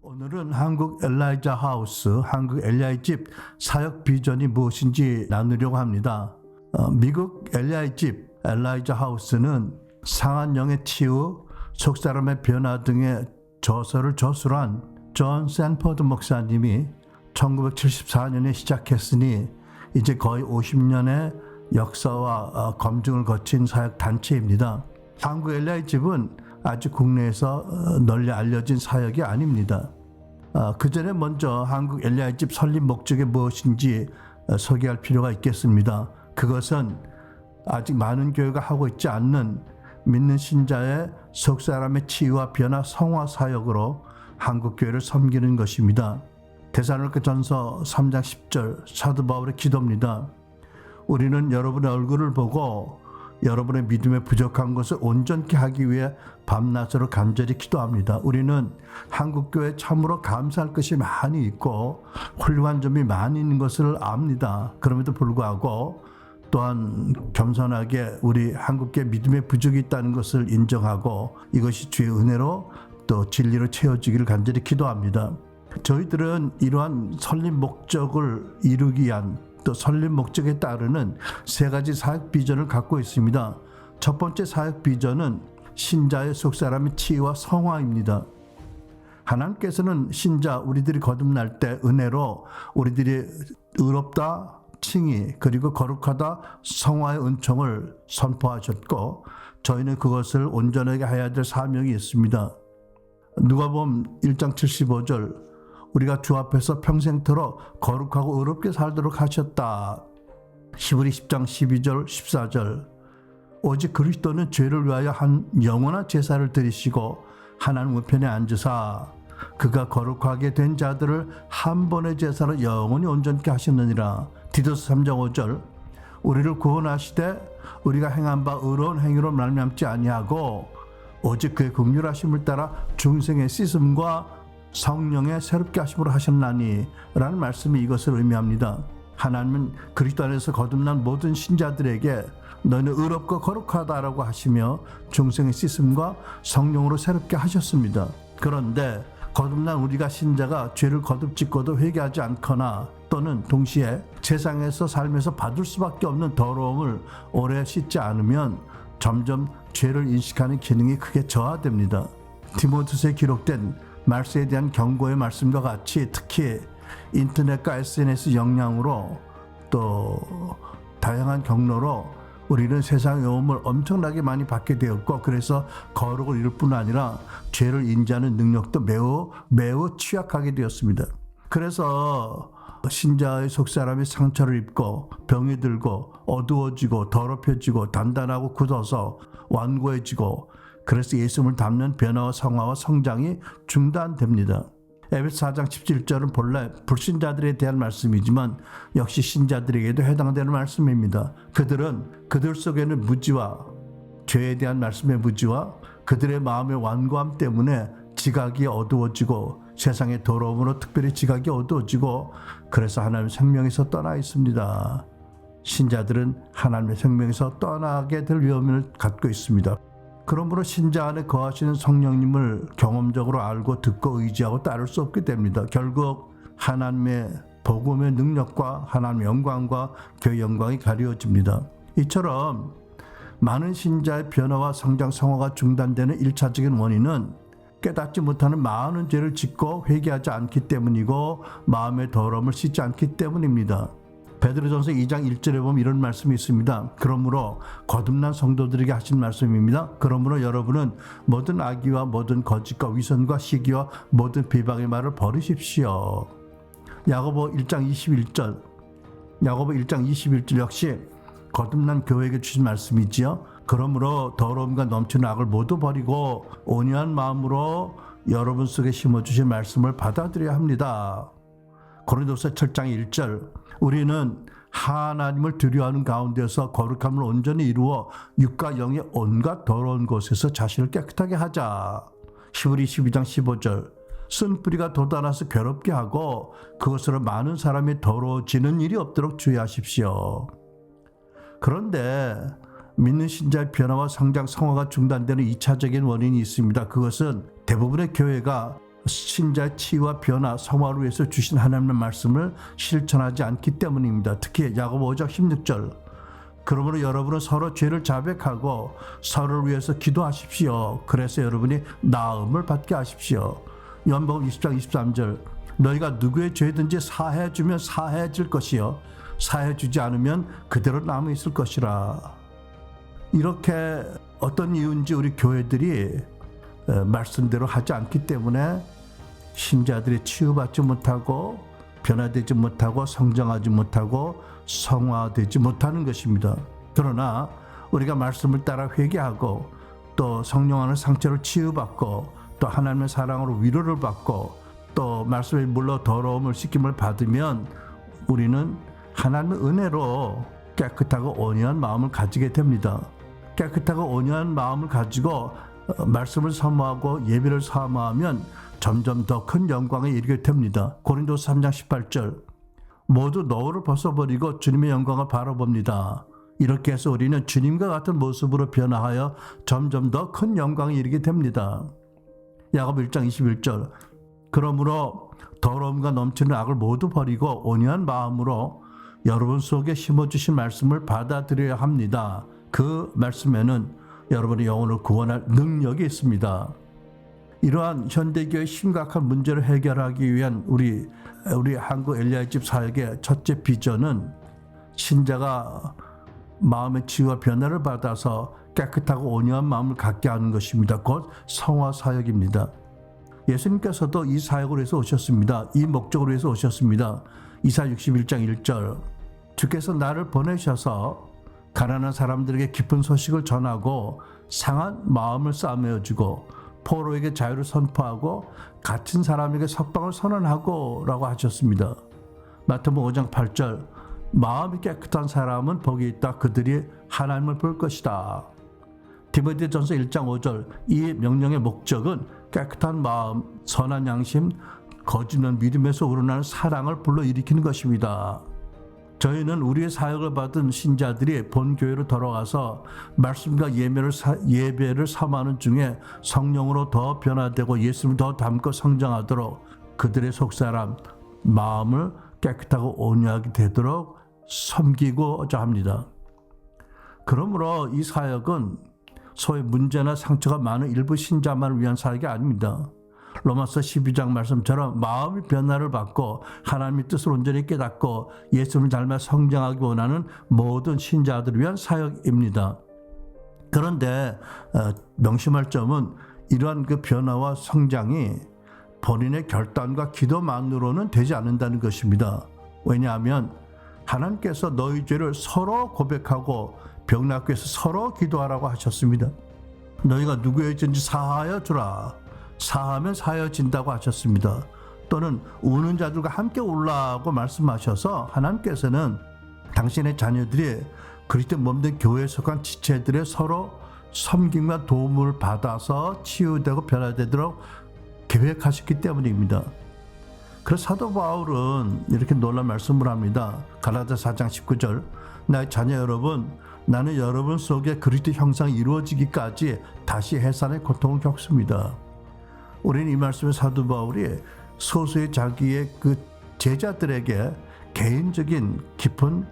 오늘은 한국 엘라이자 하우스, 한국 엘리야의 집 사역 비전이 무엇인지 나누려고 합니다. 미국 엘리야의 집 엘라이자 하우스는 상한 영의 치유, 속사람의 변화 등의 저서를 저술한 존 샌퍼드 목사님이 1974년에 시작했으니 이제 거의 50년의 역사와 검증을 거친 사역 단체입니다. 한국 엘리야의 집은 아직 국내에서 널리 알려진 사역이 아닙니다. 그 전에 먼저 한국 엘리야의 집 설립 목적이 무엇인지 소개할 필요가 있겠습니다. 그것은 아직 많은 교회가 하고 있지 않는 믿는 신자의 속사람의 치유와 변화 성화 사역으로 한국 교회를 섬기는 것입니다. 데살로니가전서 3장 10절 사도 바울의 기도입니다. 우리는 여러분의 얼굴을 보고 여러분의 믿음에 부족한 것을 온전케 하기 위해 밤낮으로 간절히 기도합니다. 우리는 한국교회에 참으로 감사할 것이 많이 있고 훌륭한 점이 많이 있는 것을 압니다. 그럼에도 불구하고 또한 겸손하게 우리 한국교회 믿음에 부족이 있다는 것을 인정하고 이것이 주의 은혜로 또 진리로 채워지기를 간절히 기도합니다. 저희들은 이러한 설립 목적을 이루기 위한 또 설립 목적에 따르는 세 가지 사역 비전을 갖고 있습니다. 첫 번째 사역 비전은 신자의 속사람의 치유와 성화입니다. 하나님께서는 신자 우리들이 거듭날 때 은혜로 우리들이 의롭다 칭의 그리고 거룩하다 성화의 은총을 선포하셨고 저희는 그것을 온전하게 해야 될 사명이 있습니다. 누가복음 1장 75절 우리가 주 앞에서 평생토록 거룩하고 의롭게 살도록 하셨다. 히브리 10장 12절 14절 오직 그리스도는 죄를 위하여 한 영원한 제사를 드리시고 하나님 우편에 앉으사 그가 거룩하게 된 자들을 한 번의 제사로 영원히 온전케 하셨느니라. 디도스 3장 5절 우리를 구원하시되 우리가 행한 바 의로운 행위로 말미암지 아니하고 오직 그의 긍휼하심을 따라 중생의 씻음과 성령의 새롭게 하심으로 하셨나니 라는 말씀이 이것을 의미합니다. 하나님은 그리스도 안에서 거듭난 모든 신자들에게 너는 의롭고 거룩하다라고 하시며 중생의 씻음과 성령으로 새롭게 하셨습니다. 그런데 거듭난 우리가 신자가 죄를 거듭짓고도 회개하지 않거나 또는 동시에 세상에서 살면서 받을 수밖에 없는 더러움을 오래 씻지 않으면 점점 죄를 인식하는 기능이 크게 저하됩니다. 디모데후서에 기록된 말세에 대한 경고의 말씀과 같이 특히 인터넷과 SNS 영향으로 또 다양한 경로로 우리는 세상의 오음을 엄청나게 많이 받게 되었고 그래서 거룩을 이룰 뿐 아니라 죄를 인지하는 능력도 매우 취약하게 되었습니다. 그래서 신자의 속사람이 상처를 입고 병이 들고 어두워지고 더럽혀지고 단단하고 굳어서 완고해지고 그래서 예수님을 닮는 변화와 성화와 성장이 중단됩니다. 에베소 4장 17절은 본래 불신자들에 대한 말씀이지만 역시 신자들에게도 해당되는 말씀입니다. 그들 속에는 무지와 죄에 대한 말씀의 무지와 그들의 마음의 완고함 때문에 지각이 어두워지고 세상의 더러움으로 특별히 지각이 어두워지고 그래서 하나님의 생명에서 떠나 있습니다. 신자들은 하나님의 생명에서 떠나게 될 위험을 갖고 있습니다. 그러므로 신자 안에 거하시는 성령님을 경험적으로 알고 듣고 의지하고 따를 수 없게 됩니다. 결국 하나님의 복음의 능력과 하나님의 영광과 교회 영광이 가려집니다. 이처럼 많은 신자의 변화와 성장 성화가 중단되는 1차적인 원인은 깨닫지 못하는 많은 죄를 짓고 회개하지 않기 때문이고 마음의 더러움을 씻지 않기 때문입니다. 베드로전서 2장 1절에 보면 이런 말씀이 있습니다. 그러므로 거듭난 성도들에게 하신 말씀입니다. 그러므로 여러분은 모든 악의와 모든 거짓과 위선과 시기와 모든 비방의 말을 버리십시오. 야고보 1장 21절 역시 거듭난 교회에게 주신 말씀이지요. 그러므로 더러움과 넘치는 악을 모두 버리고 온유한 마음으로 여러분 속에 심어주신 말씀을 받아들여야 합니다. 고린도서 7장 1절 우리는 하나님을 두려워하는 가운데서 거룩함을 온전히 이루어 육과 영의 온갖 더러운 곳에서 자신을 깨끗하게 하자. 히브리 12장 15절 쓴 뿌리가 돋아나서 괴롭게 하고 그것으로 많은 사람이 더러워지는 일이 없도록 주의하십시오. 그런데 믿는 신자의 변화와 성장 성화가 중단되는 2차적인 원인이 있습니다. 그것은 대부분의 교회가 신자의 치유와 변화, 성화를 위해서 주신 하나님의 말씀을 실천하지 않기 때문입니다. 특히 야고보 5장 16절. 그러므로 여러분은 서로 죄를 자백하고 서로를 위해서 기도하십시오. 그래서 여러분이 나음을 받게 하십시오. 요한복음 20장 23절. 너희가 누구의 죄든지 사해 주면 사해질 것이요 사해 주지 않으면 그대로 남아 있을 것이라. 이렇게 어떤 이유인지 우리 교회들이 말씀대로 하지 않기 때문에 신자들이 치유받지 못하고 변화되지 못하고 성장하지 못하고 성화되지 못하는 것입니다. 그러나 우리가 말씀을 따라 회개하고 또 성령 안의 상처를 치유받고 또 하나님의 사랑으로 위로를 받고 또 말씀의 물로 더러움을 씻김을 받으면 우리는 하나님의 은혜로 깨끗하고 온유한 마음을 가지게 됩니다. 깨끗하고 온유한 마음을 가지고 말씀을 사모하고 예배를 사모하면 점점 더 큰 영광에 이르게 됩니다. 고린도서 3장 18절. 모두 노후를 벗어버리고 주님의 영광을 바라봅니다. 이렇게 해서 우리는 주님과 같은 모습으로 변화하여 점점 더 큰 영광에 이르게 됩니다. 야고보 1장 21절. 그러므로 더러움과 넘치는 악을 모두 버리고 온유한 마음으로 여러분 속에 심어주신 말씀을 받아들여야 합니다. 그 말씀에는 여러분의 영혼을 구원할 능력이 있습니다. 이러한 현대교회의 심각한 문제를 해결하기 위한 우리 한국 엘리야집 사역의 첫째 비전은 신자가 마음의 치유와 변화를 받아서 깨끗하고 온유한 마음을 갖게 하는 것입니다. 곧 성화 사역입니다. 예수님께서도 이 사역을 위해서 오셨습니다. 이 목적을 위해서 오셨습니다. 이사야 61장 1절. 주께서 나를 보내셔서 가난한 사람들에게 기쁜 소식을 전하고 상한 마음을 싸매어주고 포로에게 자유를 선포하고 갇힌 사람에게 석방을 선언하고 라고 하셨습니다. 마태복음 5장 8절. 마음이 깨끗한 사람은 복이 있다. 그들이 하나님을 볼 것이다. 디모데전서 1장 5절. 이 명령의 목적은 깨끗한 마음, 선한 양심, 거짓는 믿음에서 우러나는 사랑을 불러일으키는 것입니다. 저희는 우리의 사역을 받은 신자들이 본교회로 돌아가서 말씀과 예배를 사모하는 중에 성령으로 더 변화되고 예수를 더 닮고 성장하도록 그들의 속사람 마음을 깨끗하고 온유하게 되도록 섬기고자 합니다. 그러므로 이 사역은 소위 문제나 상처가 많은 일부 신자만을 위한 사역이 아닙니다. 로마서 12장 말씀처럼 마음의 변화를 받고 하나님의 뜻을 온전히 깨닫고 예수를 닮아 성장하기 원하는 모든 신자들을 위한 사역입니다. 그런데 명심할 점은 이러한 그 변화와 성장이 본인의 결단과 기도만으로는 되지 않는다는 것입니다. 왜냐하면 하나님께서 너희 죄를 서로 고백하고 병낫기 위해서 서로 기도하라고 하셨습니다. 너희가 누구의 죄인지 사하여 주라. 사하면 사여진다고 하셨습니다. 또는 우는 자들과 함께 울라고 말씀하셔서 하나님께서는 당신의 자녀들이 그리스도의 몸된 교회에 속한 지체들의 서로 섬김과 도움을 받아서 치유되고 변화되도록 계획하셨기 때문입니다. 그래서 사도 바울은 이렇게 놀라운 말씀을 합니다. 갈라디아서 4장 19절. 나의 자녀 여러분, 나는 여러분 속에 그리스도 형상이 이루어지기까지 다시 해산의 고통을 겪습니다. 우리는 이 말씀에 사도 바울이 소수의 자기의 그 제자들에게 개인적인 깊은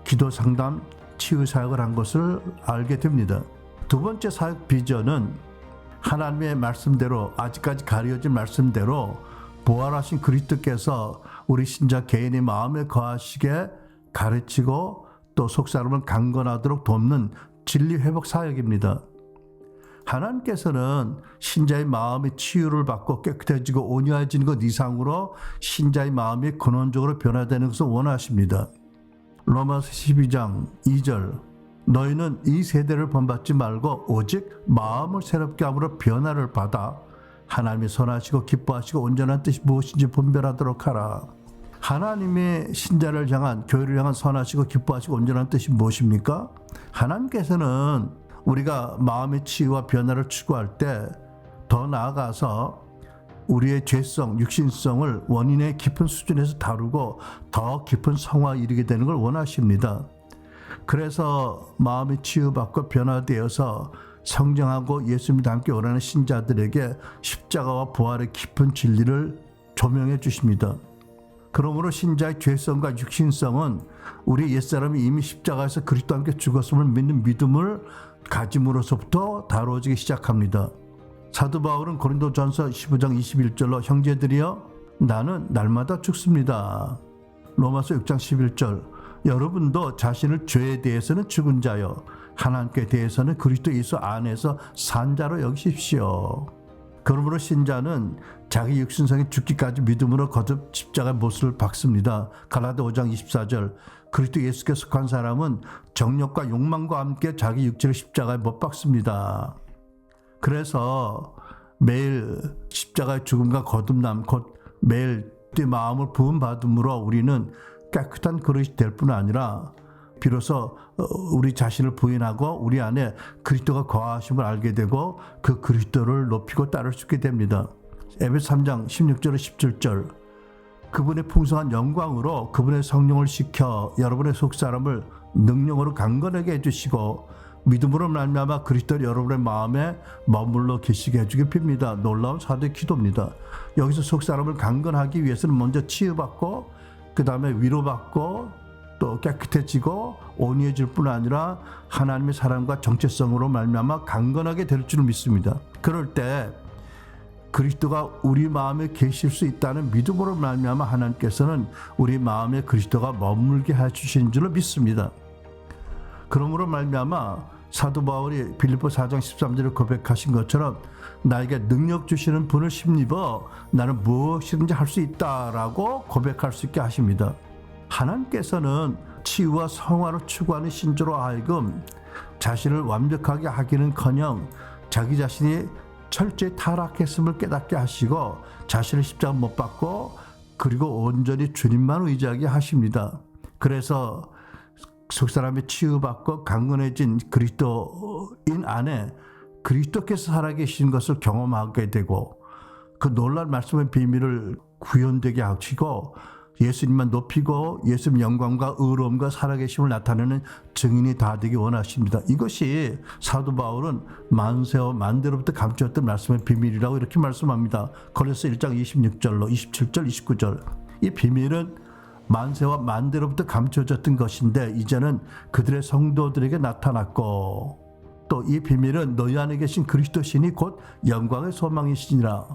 기도 상담, 치유 사역을 한 것을 알게 됩니다. 두 번째 사역 비전은 하나님의 말씀대로 아직까지 가려진 말씀대로 부활하신 그리스도께서 우리 신자 개인의 마음에 거하시게 가르치고 또 속사람을 강건하도록 돕는 진리 회복 사역입니다. 하나님께서는 신자의 마음의 치유를 받고 깨끗해지고 온유해지는 것 이상으로 신자의 마음이 근원적으로 변화되는 것을 원하십니다. 로마서 12장 2절. 너희는 이 세대를 본받지 말고 오직 마음을 새롭게 함으로 변화를 받아 하나님이 선하시고 기뻐하시고 온전한 뜻이 무엇인지 분별하도록 하라. 하나님의 신자를 향한, 교회를 향한 선하시고 기뻐하시고 온전한 뜻이 무엇입니까? 하나님께서는 우리가 마음의 치유와 변화를 추구할 때 더 나아가서 우리의 죄성, 육신성을 원인의 깊은 수준에서 다루고 더 깊은 성화에 이르게 되는 걸 원하십니다. 그래서 마음이 치유받고 변화되어서 성장하고 예수님과 함께 오라는 신자들에게 십자가와 부활의 깊은 진리를 조명해 주십니다. 그러므로 신자의 죄성과 육신성은 우리 옛사람이 이미 십자가에서 그리스도와 함께 죽었음을 믿는 믿음을 가짐으로서부터 다루어지기 시작합니다. 사도 바울은 고린도전서 15장 21절로 형제들이여 나는 날마다 죽습니다. 로마서 6장 11절 여러분도 자신을 죄에 대해서는 죽은 자요 하나님께 대해서는 그리스도 예수 안에서 산 자로 여기십시오. 그러므로 신자는 자기 육신성이 죽기까지 믿음으로 거듭 십자가의 못을 박습니다. 갈라디아 5장 24절 그리스도 예수께 속한 사람은 정욕과 욕망과 함께 자기 육체를 십자가에 못 박습니다. 그래서 매일 십자가의 죽음과 거듭남 곧 매일 내 마음을 부음받음으로 우리는 깨끗한 그릇이 될 뿐 아니라 비로소 우리 자신을 부인하고 우리 안에 그리스도가 거하심을 알게 되고 그 그리스도를 높이고 따를 수 있게 됩니다. 에베소 3장 16절에 17절 그분의 풍성한 영광으로 그분의 성령을 시켜 여러분의 속사람을 능력으로 강건하게 해주시고 믿음으로 말미암아 그리스도를 여러분의 마음에 머물러 계시게 해주길 빕니다. 놀라운 사도의 기도입니다. 여기서 속사람을 강건하기 위해서는 먼저 치유받고 그 다음에 위로받고 또 깨끗해지고 온유해질 뿐 아니라 하나님의 사랑과 정체성으로 말미암아 강건하게 될 줄 믿습니다. 그럴 때 그리스도가 우리 마음에 계실 수 있다는 믿음으로 말미암아 하나님께서는 우리 마음에 그리스도가 머물게 해주신 줄로 믿습니다. 그러므로 말미암아 사도 바울이 빌립보 4장 13절에 고백하신 것처럼 나에게 능력 주시는 분을 힘입어 나는 무엇이든지 할 수 있다라고 고백할 수 있게 하십니다. 하나님께서는 치유와 성화를 추구하는 신조로 하여금 자신을 완벽하게 하기는커녕 자기 자신이 철저히 타락했음을 깨닫게 하시고 자신을 십자가 못 박고 그리고 온전히 주님만 의지하게 하십니다. 그래서 속사람이 치유받고 강건해진 그리스도인 안에 그리스도께서 살아계신 것을 경험하게 되고 그 놀라운 말씀의 비밀을 구현되게 하시고 예수님만 높이고 예수님 영광과 의로움과 살아계심을 나타내는 증인이 다 되기 원하십니다. 이것이 사도 바울은 만세와 만대로부터 감추었던 말씀의 비밀이라고 이렇게 말씀합니다. 고린도서 1장 26절로 27절 29절 이 비밀은 만세와 만대로부터 감춰졌던 것인데 이제는 그들의 성도들에게 나타났고 또 이 비밀은 너희 안에 계신 그리스도 신이 곧 영광의 소망이시니라.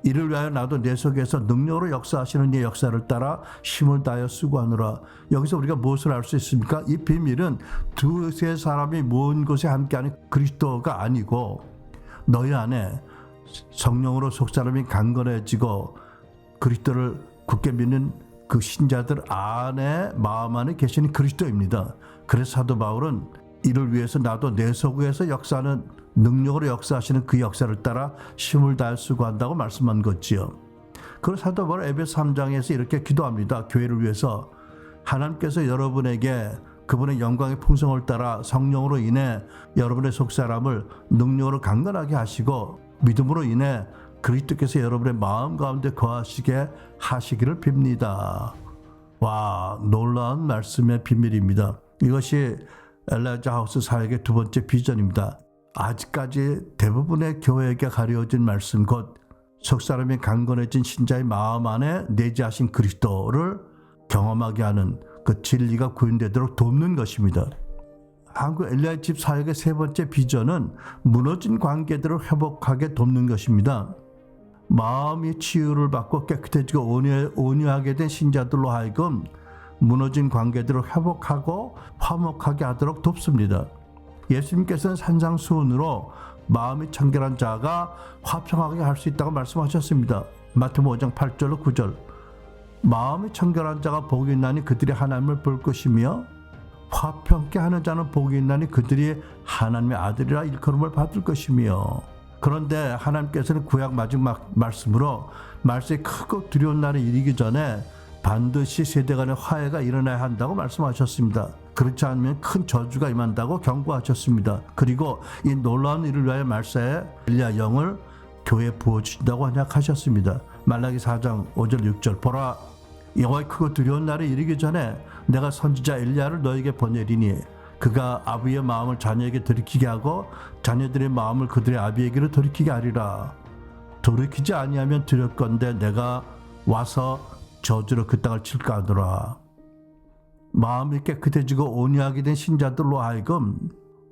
이를 위하여 나도 내 속에서 능력으로 역사하시는 네 역사를 따라 힘을 다하여 수고하노라. 여기서 우리가 무엇을 알 수 있습니까? 이 비밀은 두세 사람이 모은 곳에 함께하는 그리스도가 아니고 너희 안에 성령으로 속사람이 강건해지고 그리스도를 굳게 믿는 그 신자들 안에 마음 안에 계시는 그리스도입니다. 그래서 사도 바울은 이를 위해서 나도 내 속에서 역사하는 능력으로 역사하시는 그 역사를 따라 힘을 다해 수고한다고 말씀한 거지요. 그래서 사도 바울 에베소 3장에서 이렇게 기도합니다. 교회를 위해서 하나님께서 여러분에게 그분의 영광의 풍성을 따라 성령으로 인해 여러분의 속사람을 능력으로 강건하게 하시고 믿음으로 인해 그리스도께서 여러분의 마음 가운데 거하시게 하시기를 빕니다. 와, 놀라운 말씀의 비밀입니다. 이것이 엘라이자 하우스 사역의 두 번째 비전입니다. 아직까지 대부분의 교회에게 가려진 말씀 곧 속사람이 강건해진 신자의 마음 안에 내재하신 그리스도를 경험하게 하는 그 진리가 구현되도록 돕는 것입니다. 한국 엘리야 집 사역의 세 번째 비전은 무너진 관계들을 회복하게 돕는 것입니다. 마음이 치유를 받고 깨끗해지고 온유하게 된 신자들로 하여금 무너진 관계들을 회복하고 화목하게 하도록 돕습니다. 예수님께서는 산상수훈으로 마음이 청결한 자가 화평하게 할 수 있다고 말씀하셨습니다. 마태복음 5장 8절로 9절 마음이 청결한 자가 복이 있나니 그들이 하나님을 볼 것이며 화평케 하는 자는 복이 있나니 그들이 하나님의 아들이라 일컬음을 받을 것이며 그런데 하나님께서는 구약 마지막 말씀으로 말세에 크고 두려운 날이 이르기 전에 반드시 세대 간의 화해가 일어나야 한다고 말씀하셨습니다. 그렇지 않으면 큰 저주가 임한다고 경고하셨습니다. 그리고 이 놀라운 일을 위하여 말세에 엘리야 영을 교회에 부어주신다고 언약하셨습니다. 말라기 4장 5절 6절 보라 여호와의 크고 두려운 날이 이르기 전에 내가 선지자 엘리야를 너에게 보내리니 그가 아비의 마음을 자녀에게 돌이키게 하고 자녀들의 마음을 그들의 아비에게로 돌이키게 하리라. 돌이키지 아니하면 두렵건대 내가 와서 저주로 그 땅을 칠까 하더라. 마음이 깨끗해지고 온유하게 된 신자들로 하여금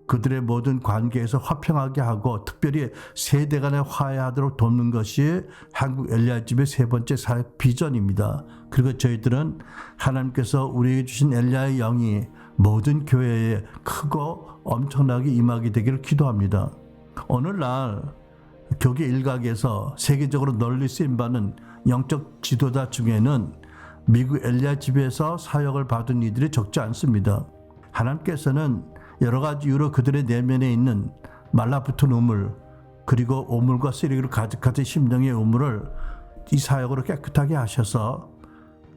그들의 모든 관계에서 화평하게 하고 특별히 세대 간에 화해하도록 돕는 것이 한국 엘리야집의 세 번째 사역 비전입니다. 그리고 저희들은 하나님께서 우리에게 주신 엘리야의 영이 모든 교회에 크고 엄청나게 임하게 되기를 기도합니다. 오늘날 교계 일각에서 세계적으로 널리 쓰임받는 영적 지도자 중에는 미국 엘리야집에서 사역을 받은 이들이 적지 않습니다. 하나님께서는 여러 가지 이유로 그들의 내면에 있는 말라붙은 우물 그리고 오물과 쓰레기로 가득한 심령의 우물을 이 사역으로 깨끗하게 하셔서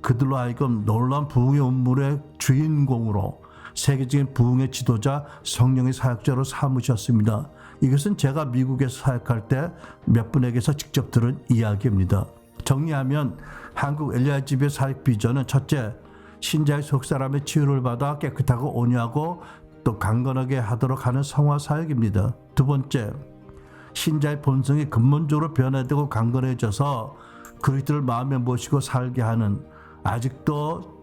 그들로 하여금 놀라운 부흥의 우물의 주인공으로 세계적인 부흥의 지도자 성령의 사역자로 삼으셨습니다. 이것은 제가 미국에서 사역할 때 몇 분에게서 직접 들은 이야기입니다. 정리하면 한국 엘리야집의 사역 비전은 첫째, 신자의 속사람의 치유를 받아 깨끗하고 온유하고 또 강건하게 하도록 하는 성화 사역입니다. 두 번째, 신자의 본성이 근본적으로 변화되고 강건해져서 그리스도를 마음에 모시고 살게 하는 아직도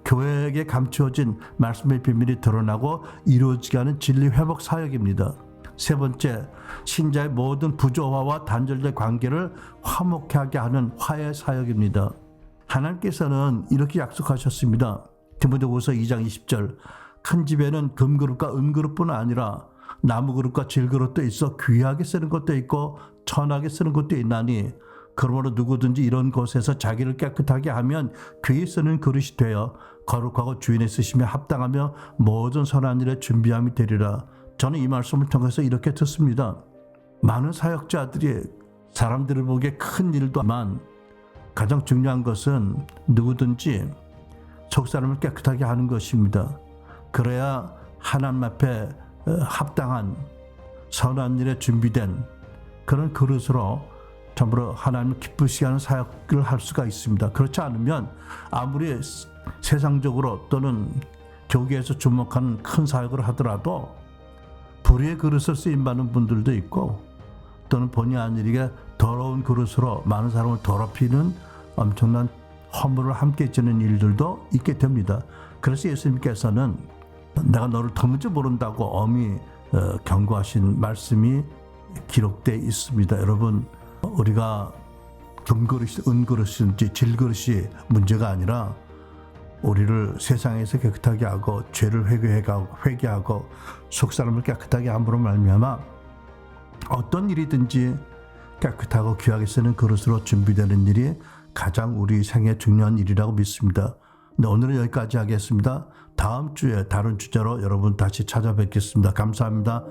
교회에게 감추어진 말씀의 비밀이 드러나고 이루어지게 하는 진리 회복 사역입니다. 세 번째, 신자의 모든 부조화와 단절된 관계를 화목하게 하는 화해 사역입니다. 하나님께서는 이렇게 약속하셨습니다. 디모데후서 2장 20절, 큰 집에는 금그릇과 은그릇뿐 아니라 나무그릇과 질그릇도 있어 귀하게 쓰는 것도 있고 천하게 쓰는 것도 있나니 그러므로 누구든지 이런 곳에서 자기를 깨끗하게 하면 귀히 쓰는 그릇이 되어 거룩하고 주인의 쓰심에 합당하며 모든 선한 일에 준비함이 되리라. 저는 이 말씀을 통해서 이렇게 듣습니다. 많은 사역자들이 사람들을 보기에 큰 일도만 가장 중요한 것은 누구든지 속사람을 깨끗하게 하는 것입니다. 그래야 하나님 앞에 합당한 선한 일에 준비된 그런 그릇으로 전부 하나님을 기쁘시게 하는 사역을 할 수가 있습니다. 그렇지 않으면 아무리 세상적으로 또는 교계에서 주목하는 큰 사역을 하더라도 불의의 그릇을 쓰임받는 분들도 있고 또는 본의 아니게 더러운 그릇으로 많은 사람을 더럽히는 엄청난 허물을 함께 지는 일들도 있게 됩니다. 그래서 예수님께서는 내가 너를 도무지 모른다고 엄히 경고하신 말씀이 기록되어 있습니다. 여러분, 우리가 금그릇이 은그릇인지 질그릇이 문제가 아니라 우리를 세상에서 깨끗하게 하고 죄를 회개하고 속사람을 깨끗하게 함으로 말미암아 어떤 일이든지 깨끗하고 귀하게 쓰는 그릇으로 준비되는 일이 가장 우리 생애 중요한 일이라고 믿습니다. 네, 오늘은 여기까지 하겠습니다. 다음 주에 다른 주제로 여러분 다시 찾아뵙겠습니다. 감사합니다.